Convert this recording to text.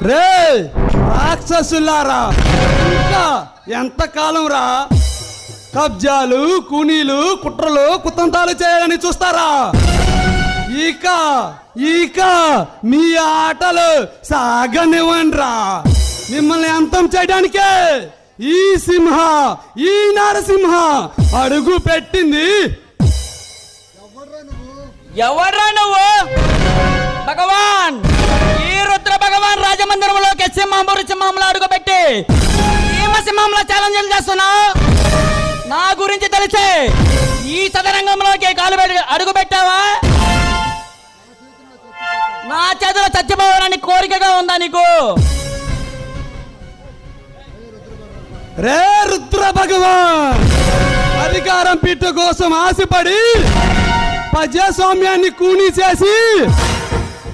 రే రాక్షసులారా, ఇంకా ఎంతకాలం రా కబ్జాలు, కూనీలు, కుట్రలు, కుతంత్రాలు చేయాలని చూస్తారా? ఇక మీ ఆటలు సాగనివ్వండ్రా. మిమ్మల్ని అంతం చేయడానికే ఈ సింహ, ఈ నరసింహ అడుగు పెట్టింది. ఎవడ్రా నువ్వు? భగవాన్, ఈ రుద్ర భగవాన్ రాజమందిరంలోకి సింహంలో అడుగుపెట్టి సింహంలో ఛాలెంజ్ చేస్తున్నావు. నా గురించి తెలిసే ఈ సదరంగంలోకి కాలు అడుగు పెట్టావా? నా చేతిలో చచ్చిపోవాలని కోరికగా ఉందా నీకు? రే రుద్ర భగవాన్, అధికారం పీఠ కోసం ఆశపడి ప్రజాస్వామ్యాన్ని కూనీ చేసి